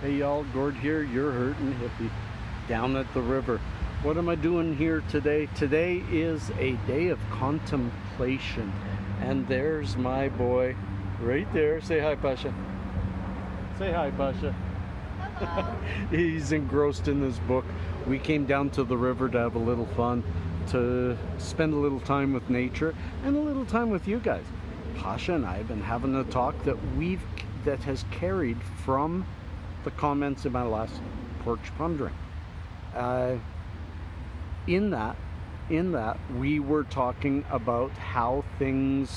Hey y'all, Gord here, your hurtin' hippie, down at the river. What am I doing here today? Today is a day of contemplation. And there's my boy, right there. Say hi, Pasha. Say hi, Pasha. Hello. He's engrossed in this book. We came down to the river to have a little fun, to spend a little time with nature and a little time with you guys. Pasha and I have been having a talk that has carried from the comments in my last Porch Pondering. In that we were talking about how the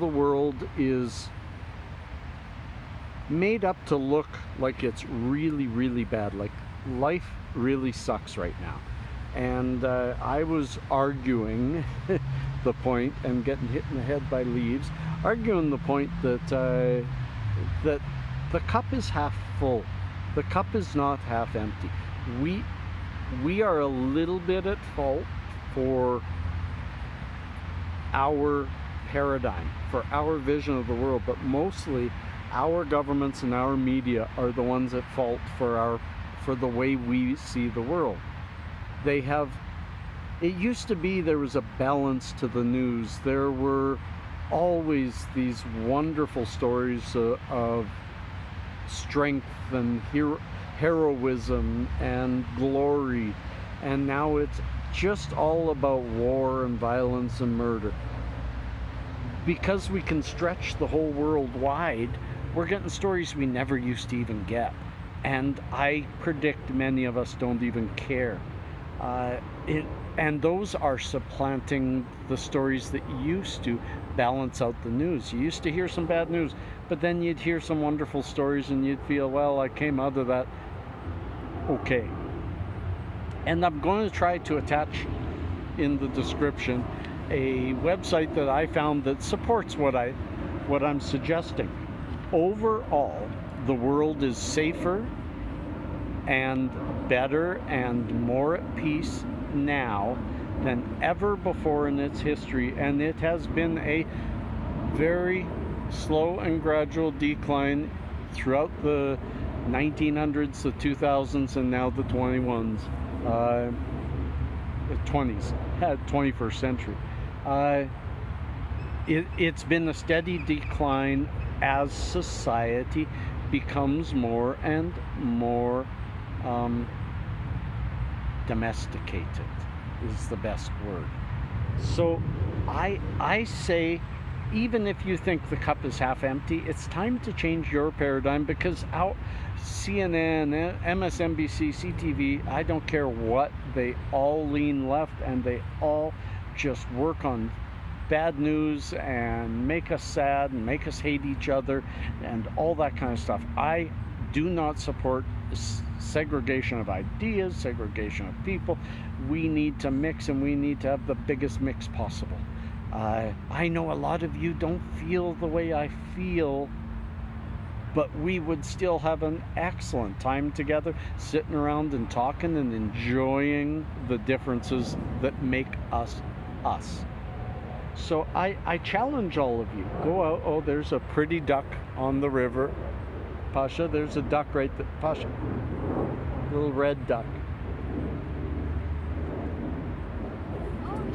world is made up to look like it's really, really bad, like life really sucks right now. And I was arguing the point and getting hit in the head by leaves, arguing the point that that the cup is half full. The cup is not half empty. We are a little bit at fault for our paradigm, for our vision of the world, but mostly our governments and our media are the ones at fault for the way we see the world. It used to be there was a balance to the news. There were always these wonderful stories of strength and heroism and glory, and now it's just all about war and violence and murder. Because we can stretch the whole world wide, we're getting stories we never used to even get, and I predict many of us don't even care. And those are supplanting the stories that used to balance out the news. You used to hear some bad news, but then you'd hear some wonderful stories and you'd feel, well, I came out of that okay. And I'm going to try to attach in the description a website that I found that supports what I'm suggesting. Overall, the world is safer and better and more at peace now than ever before in its history, and it has been a very slow and gradual decline throughout the 1900s, the 2000s, and now the 20s, 21st century. It's been a steady decline as society becomes more and more domesticated is the best word. So I say, even if you think the cup is half empty, it's time to change your paradigm, because CNN, MSNBC, CTV, I don't care what, they all lean left and they all just work on bad news and make us sad and make us hate each other and all that kind of stuff. I do not support segregation of ideas, segregation of people. We need to mix, and we need to have the biggest mix possible. I know a lot of you don't feel the way I feel, but we would still have an excellent time together, sitting around and talking and enjoying the differences that make us us. So I challenge all of you, go out. Oh, there's a pretty duck on the river. Pasha, there's a duck right there. Pasha, little red duck.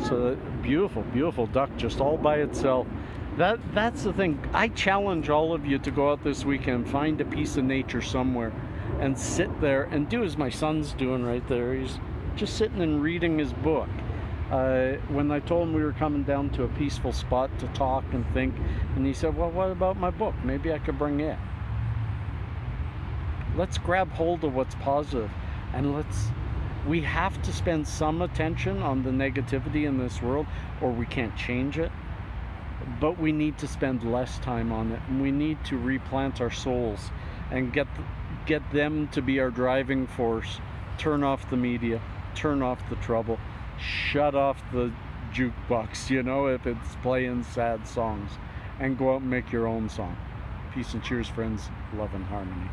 So beautiful, beautiful duck just all by itself. That's the thing. I challenge all of you to go out this weekend, find a piece of nature somewhere, and sit there and do as my son's doing right there. He's just sitting and reading his book. When I told him we were coming down to a peaceful spot to talk and think, and he said, well, what about my book? Maybe I could bring it. Let's grab hold of what's positive, and we have to spend some attention on the negativity in this world, or we can't change it. But we need to spend less time on it, and we need to replant our souls and get them to be our driving force. Turn off the media, turn off the trouble, shut off the jukebox, if it's playing sad songs, and go out and make your own song. Peace and cheers, friends. Love and harmony.